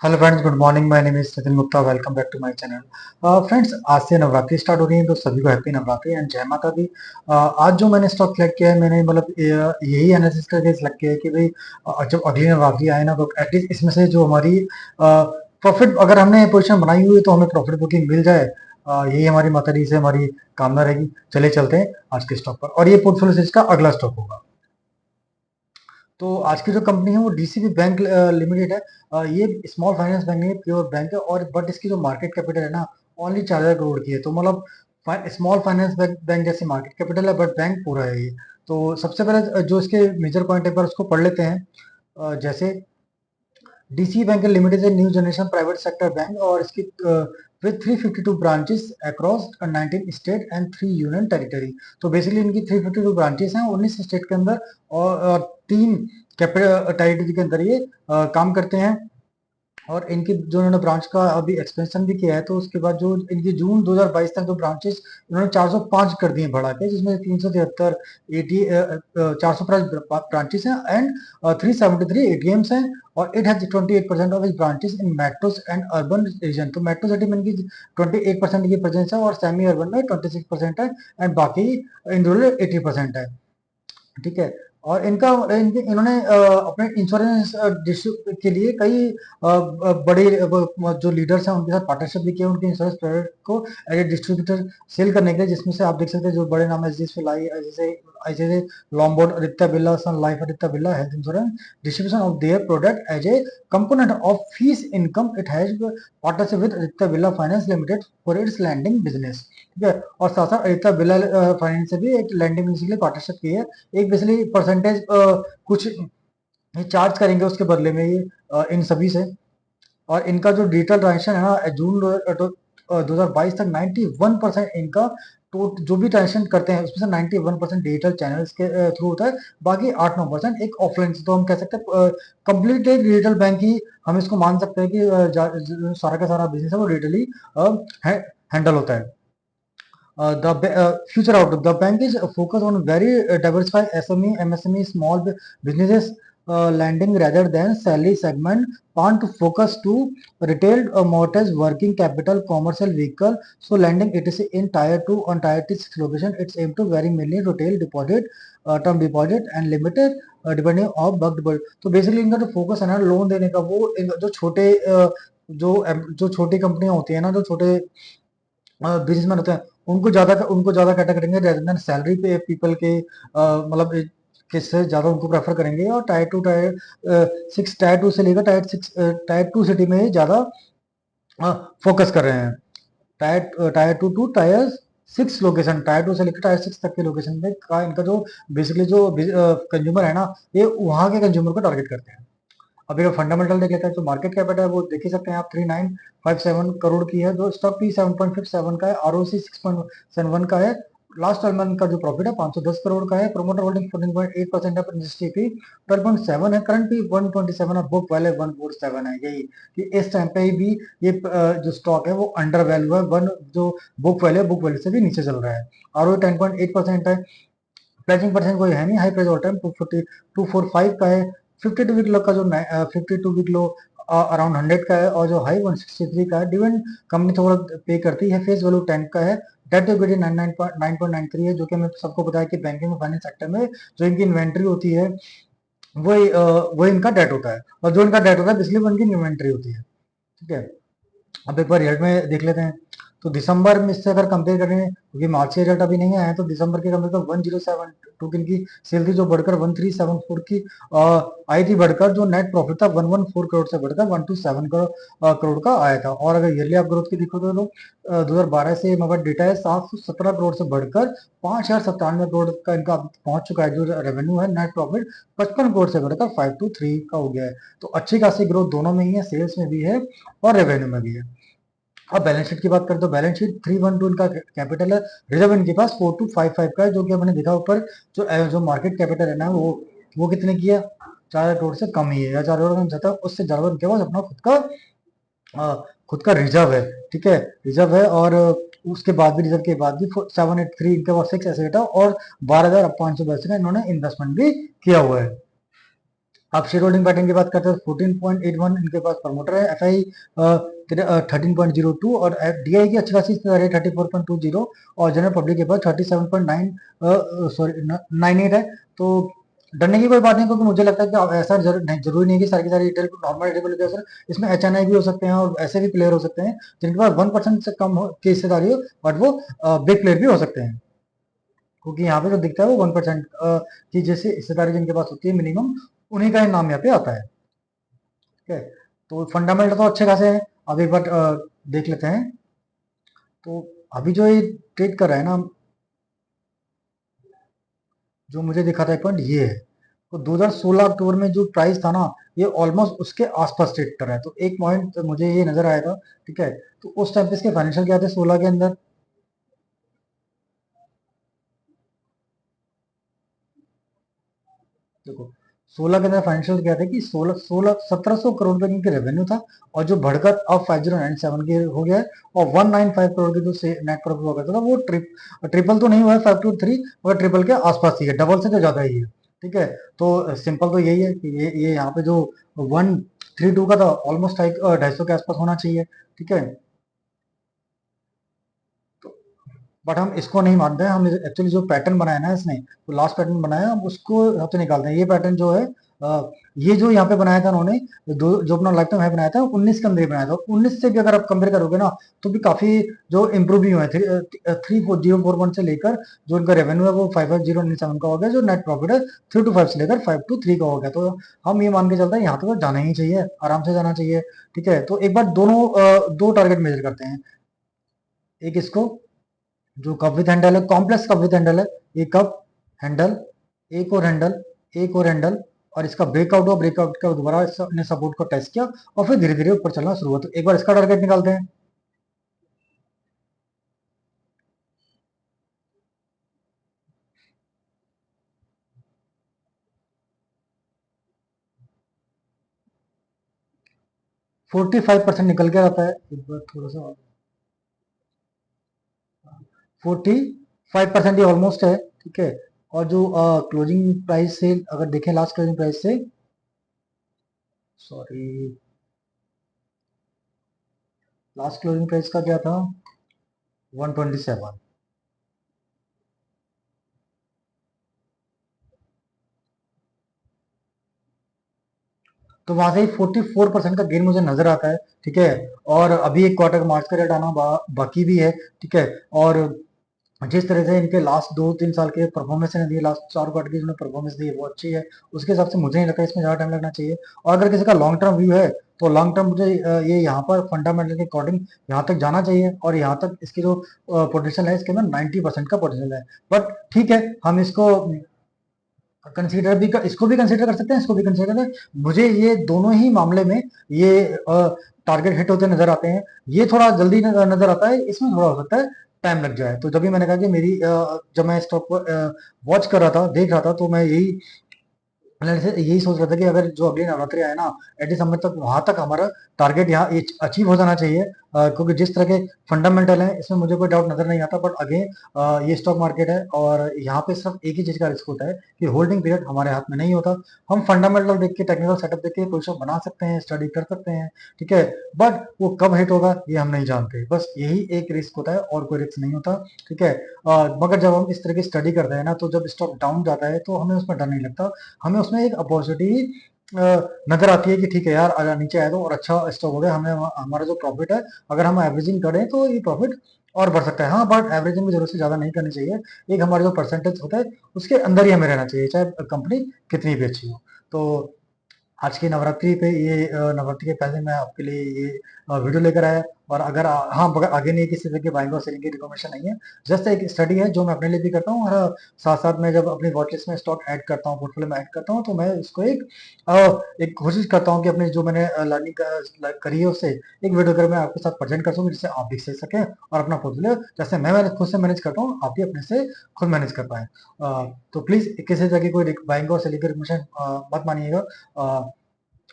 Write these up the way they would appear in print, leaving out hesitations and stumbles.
Hello friends, good morning. My name is Sachin Gupta. Welcome back to my channel. Friends, आज से Navratri start हो रही है, तो सभी को हैप्पी नवरात्रि एंड जय माता दी। आज जो मैंने स्टॉक सेलेक्ट किया है, मैंने मतलब यही एनालिसिस करके सेलेक्ट किया है कि भाई जब अगली नवरात्रि आए ना, तो एटलीस्ट इसमें से जो हमारी प्रॉफिट, अगर हमने पोजीशन बनाई हुई है तो हमें प्रॉफिट बुकिंग मिल जाए। यही हमारी माता दी से हमारी कामना रहेगी। चले चलते हैं आज के स्टॉक पर, और ये पोर्टफोलियो सीरीज का अगला स्टॉक होगा। तो आज की जो कंपनी है वो डीसीबी बैंक लिमिटेड है। ये स्मॉल फाइनेंस बैंक नहीं है, प्योर बैंक है। और बट इसकी जो मार्केट कैपिटल है ना, ओनली 4,000 करोड़ की है। तो मतलब स्मॉल फाइनेंस बैंक जैसी मार्केट कैपिटल है, बट बैंक पूरा है ये। तो सबसे पहले जो इसके मेजर पॉइंट एक बार उसको पढ़ लेते हैं। जैसे डीसी बैंक लिमिटेड है new generation private sector bank, और इसकी with 352 branches across 19 state and 3 union territory. तो बेसिकली इनकी 352 ब्रांचेस हैं 19 स्टेट के अंदर, और 3 कैपिटल टेरिटरी के अंदर ये काम करते हैं। और इनकी जो इन्होंने ब्रांच का अभी एक्सपेंशन भी किया है, तो उसके बाद जो इनकी जून 2022 तक जो ब्रांचेस इन्होंने 405 कर दिए बढ़ा के, जिसमें 373 एटी 405 ब्रांचेस हैं एंड 373 एटीएम्स हैं। और it has 28% of this branches in metros and urban region. तो मेट्रो सिटी में इनकी 28% की प्रेजेंस है, और सेमी अर्बन में 26% है, एंड बाकी इन रूरल 80% है। ठीक है। और इन्होंने अपने इंश्योरेंस के लिए कई बड़े जो लीडर्स हैं उनके साथ पार्टनरशिप भी किया, उनके इंश्योरेंस प्रोडक्ट को एज ए डिस्ट्रीब्यूटर सेल करने के लिए, जिसमें से आप देख सकते हैं जो बड़े नाम है जैसे जैसे ऐसे Lombard Aditya Birla, Sun Life Aditya Birla health insurance distribution of their product as a component of fees income. It has partnership with Aditya Birla Finance Limited for its lending business. ठीक है। और साथ साथ आदित्य बिरला फाइनेंस से भी एक लैंडिंग बिजनेस के लिए पार्टनरशिप की है। एक बेसिकली परसेंटेज कुछ ये चार्ज करेंगे उसके बदले में, ये इन सभी से। और इनका जो डिजिटल ट्रांजेक्शन है ना, जून 2022 तक 91% इनका जो भी ट्रांजेक्शन करते हैं उसमें से 91% डिजिटल चैनल्स के थ्रू होता है। बाकी 8-9% एक ऑफलाइन से। तो हम कह सकते हैं कंप्लीट एक डिजिटल बैंक ही हम इसको मान सकते हैं कि सारा का सारा बिजनेस है वो डिजिटली हैंडल होता है। The future outlook: the bank is focused on very diversified SME, MSME, small businesses lending rather than salary segment. Want to focus to retail, mortgage, working capital, commercial vehicle. So lending it is in tier 2 on tier 6 location. It's aimed to very mainly retail deposit, term deposit and limited depending on bulk deposit. तो basically इनका जो focus है ना loan देने का, वो जो छोटे जो छोटी कंपनियां होती है ना, जो छोटे बिजनेसमैन होते हैं, उनको ज्यादा कैटर करेंगे रेदर देन सैलरी पे पीपल के, मतलब किससे ज्यादा उनको प्रेफर करेंगे। और टायर टू से लेकर टायर टू सिटी में ही ज्यादा फोकस कर रहे हैं। Tier two to tier 6 location, tier two से लेकर टायर 6 तक के लोकेशन में का इनका जो बेसिकली जो कंज्यूमर है ना, ये वहां के कंज्यूमर को टारगेट करते हैं। अभी अगर फंडामेंटल देख लेते हैं तो मार्केट कैपिटल है वो देख ही सकते हैं आप, 3957 करोड़ की है। जो स्टॉक पी 7.57 का है, आरओसी 6.71 का है। लास्ट 12 मंथ का जो प्रॉफिट है 510 करोड़ का है। प्रोमोटर होल्डिंग 14.8% है। रजिस्ट्री 12.7 है। करंट पी 127 है। बुक वैल्यू 147 है। यही कि इस टाइम पे भी ये जो स्टॉक है वो अंडर वैल्यू है। वन जो बुक वैल्यू से भी नीचे चल रहा है। आरओ 10.8% है। प्लेजिंग परसेंट कोई है नहीं। हाई प्राइस ऑल टाइम 245 का है। 52 वीक लो का जो 52 वीक लो अराउंड 100 का है, और जो हाई 163 का है। डिविडेंड कंपनी थोड़ा पे करती है। फेस वैल्यू 10 का है। डेट टू इक्विटी 9.93 है, जो कि हमें सबको पता है कि बैंकिंग और फाइनेंस सेक्टर में जो इनकी इन्वेंट्री होती है वो इनका डेट होता है, और जो इनका डेट होता है इसलिए वो इनकी इन्वेंट्री होती है। ठीक है। अब एक बार रिजल्ट में देख लेते हैं। तो दिसंबर में इससे अगर कंपेयर करें, क्योंकि मार्च के रिजल्ट अभी नहीं आए हैं, तो दिसंबर के कंपेयर तो 1072 की इनकी सेल थी, जो बढ़कर 1374 की आई थी। बढ़कर जो नेट प्रॉफिट था 114 करोड़ से बढ़कर 127 करोड़ का आया था। और अगर ईयरली आप ग्रोथ की देखो तो 2012 से हमारे डेटा है 717 करोड़ से बढ़कर 5097 करोड़ का इनका पहुंच चुका है। जो रेवेन्यू है नेट प्रॉफिट 55 करोड़ से बढ़कर 523 का हो गया है। तो अच्छी खासी ग्रोथ दोनों में ही है, सेल्स में भी है और रेवेन्यू में भी है। अब बैलेंस शीट की बात करें तो बैलेंस शीट 312 इनका कैपिटल है। रिजर्व इनके पास 4255 का है, जो कि हमने देखा ऊपर जो मार्केट कैपिटल है ना, वो कितने की है, 4,000 करोड़ से कम ही है, या 4,000 करोड़ ज्यादा, उससे ज्यादा उनके पास अपना खुद का रिजर्व है। ठीक है। रिजर्व है, और उसके बाद भी रिजर्व के बाद भी 783 इनके पास फिक्स एसेट है, और 12,500 का इन्होंने इन्वेस्टमेंट भी किया हुआ है। आप शेयर होल्डिंग पैटर्न की बात करते हैं 14.81 इनके पास प्रमोटर है, एफ आई 13.02 और डी आई की अच्छी खासी हिस्सेदारी है 34.20 और जनरल पब्लिक के पास 37.9 सॉरी 98 है। तो डरने की कोई बात नहीं, क्योंकि मुझे लगता है कि ऐसा जरूरी नहीं है कि सारी की सारी रिटेल नॉर्मल रिटेल सर, इसमें एच एन आई भी हो सकते हैं और ऐसे भी प्लेयर हो सकते हैं जिनके पास 1% से कम की हिस्सेदारी हो, बट वो बिग प्लेयर भी हो सकते हैं, क्योंकि यहाँ पे जो दिखता है वो 1% की जैसे हिस्सेदारी जिनके पास होती है मिनिमम, उन्हीं का ही नाम यहाँ पे आता है। ठीक है, तो फंडामेंटल तो अच्छे खासे हैं। अब एक बार देख लेते हैं। तो अभी जो ये ट्रेड कर रहा है ना, जो मुझे दिखा था एक पॉइंट ये है, तो 2016 अक्टूबर में जो प्राइस था ना, ये ऑलमोस्ट उसके आसपास ट्रेड कर रहा है। तो एक पॉइंट मुझे ये नजर आया था। ठीक है, तो उस टाइम पे इसके फाइनेंशियल क्या थे 16 के अंदर, देखो 16 के अंदर फाइनेंशियल क्या थे कि 1700 करोड़ रुपए की इनकी रेवेन्यू था, और जो बढ़कर अब 5097 के हो गया है, और 195 करोड़ की जो नेट प्रॉफिट हुआ करता था वो ट्रिपल तो नहीं हुआ है 523, मगर ट्रिपल के आसपास ही है, डबल से तो ज्यादा ही है। ठीक है, तो सिंपल तो यही है कि ये यहाँ पे जो 132 का था, ऑलमोस्ट 250 के आसपास होना चाहिए। ठीक है, बट हम इसको नहीं मानते हैं। हम एक्चुअली जो पैटर्न बनाया ना इसने, तो लास्ट पैटर्न बनाया, हम उसको सबसे निकालते हैं। ये पैटर्न जो है ये जो यहाँ पे बनाया था उन्होंने, जो अपना लाइफ टाइम है बनाया था 19 के अंदर ही बनाया था। 19 से भी अगर आप कंपेयर करोगे ना, तो भी काफी जो इम्प्रूव भी हुए हैं। 3041 से लेकर जो उनका रेवेन्यू है वो 55097 का हो गया, जो नेट प्रॉफिट है 325 से लेकर 523 का हो गया। तो हम ये मान के चलते हैं यहाँ तक तो जाना ही चाहिए, आराम से जाना चाहिए। ठीक है, तो एक बार दोनों दो टारगेट मेजर करते हैं। एक इसको जो कप विथ हैंडल है, कॉम्प्लेक्स कप विथ हैंडल है, एक कप हैंडल, एक और हैंडल, एक और हैंडल, और इसका ब्रेकआउट हुआ, ब्रेकआउट का दोबारा ने सपोर्ट को टेस्ट किया और फिर धीरे धीरे ऊपर चलना शुरू हुआ। तो एक बार इसका टारगेट निकालते हैं। 45% निकल के आता है, एक बार थोड़ा सा 45% ही ऑलमोस्ट है। ठीक है, और जो क्लोजिंग प्राइस से अगर देखें, लास्ट क्लोजिंग प्राइस से, सॉरी, लास्ट क्लोजिंग प्राइस का क्या था, 127। तो वहां से ही 44% का गेन मुझे नजर आता है। ठीक है, और अभी एक क्वार्टर मार्च का रेट आना बाकी भी है। ठीक है, और जिस तरह से इनके लास्ट 2-3 साल के परफॉर्मेंस ने दी, लास्ट 4 क्वार्टर की जो परफॉर्मेंस दी है वो अच्छी है, उसके हिसाब से मुझे नहीं लगता इसमें ज़्यादा टाइम लगना चाहिए। और अगर किसी का लॉन्ग टर्म व्यू है, तो लॉन्ग टर्म मुझे ये यहाँ पर फंडामेंटल के अकॉर्डिंग यहाँ तक जाना चाहिए, और यहाँ तक इसकी जो पोटेंशियल है इसके अंदर 90% का पोटेंशियल है। बट ठीक है, हम इसको कंसीडर भी इसको भी कंसीडर कर सकते हैं, इसको भी कंसीडर कर सकते हैं। मुझे ये दोनों ही मामले में ये टारगेट हिट होते नजर आते हैं। ये थोड़ा जल्दी नजर आता है, इसमें थोड़ा हो सकता है टाइम लग जाए। तो जब भी मैंने कहा कि मेरी जब मैं स्टॉक को वॉच कर रहा था, देख रहा था, तो मैं मैंने ऐसे यही सोच रहा था कि अगर जो अगले नवरात्रि आए ना, एटलीस्ट हमें तक वहां तक हमारा टारगेट यहाँ अचीव हो जाना चाहिए। क्योंकि जिस तरह के फंडामेंटल है इसमें मुझे कोई डाउट नजर नहीं आता। बट अगेन ये स्टॉक मार्केट है, और यहाँ पे सिर्फ एक ही चीज का रिस्क होता है कि होल्डिंग पीरियड हमारे हाथ में नहीं होता। हम फंडामेंटल देख के, टेक्निकल सेटअप देख के पोजिशन बना सकते हैं, स्टडी कर सकते हैं। ठीक है, बट वो कब हिट होगा ये हम नहीं जानते। बस यही एक रिस्क होता है, और कोई रिस्क नहीं होता। ठीक है, मगर जब हम इस तरह की स्टडी करते हैं ना, तो जब स्टॉक डाउन जाता है तो हमें उसमें डर नहीं लगता। हमें उसमें एक अपॉर्चुनिटी नजर आती है कि ठीक है यार, अगर नीचे आया तो और अच्छा स्टॉक हो गया, हमें हमारा जो प्रॉफिट है, अगर हम एवरेजिंग करें तो ये प्रॉफिट और बढ़ सकता है। हाँ, बट एवरेजिंग भी जरूरत से ज्यादा नहीं करनी चाहिए। एक हमारा जो परसेंटेज होता है उसके अंदर ही हमें रहना चाहिए, चाहे कंपनी कितनी भी अच्छी हो। तो आज की नवरात्रि पे ये नवरात्रि के पहले मैं आपके लिए ये वीडियो लेकर आया। और अगर हाँ, मगर आगे नहीं किसी तरह की बाइंग और सेलिंग की रिकमेंडेशन नहीं है, जस्ट एक स्टडी है जो मैं अपने लिए भी करता हूँ, और साथ साथ में जब अपनी वॉच लिस्ट में स्टॉक ऐड करता हूँ, पोर्टफोलियो में ऐड करता हूँ, तो मैं इसको एक कोशिश करता हूँ कि अपने जो मैंने लर्निंग करी है उससे एक वीडियो कर मैं आपके साथ प्रेजेंट कर सकूँ, जिससे आप भी सीख सकें, और अपना पोर्टफोलियो जैसे मैं खुद से मैनेज करता हूँ, आप भी अपने से खुद मैनेज कर पाए। तो प्लीज किसी तरह की कोई बाइंग और सेलिंग की रिकमेंडेशन मत मानिएगा।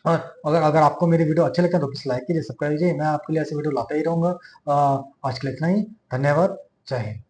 और अगर अगर आपको मेरी वीडियो अच्छे लगते हैं तो प्लीज लाइक कीजिए, सब्सक्राइब कीजिए। मैं आपके लिए ऐसे वीडियो लाता ही रहूंगा। आज के लिए इतना ही, धन्यवाद, जय हिंद।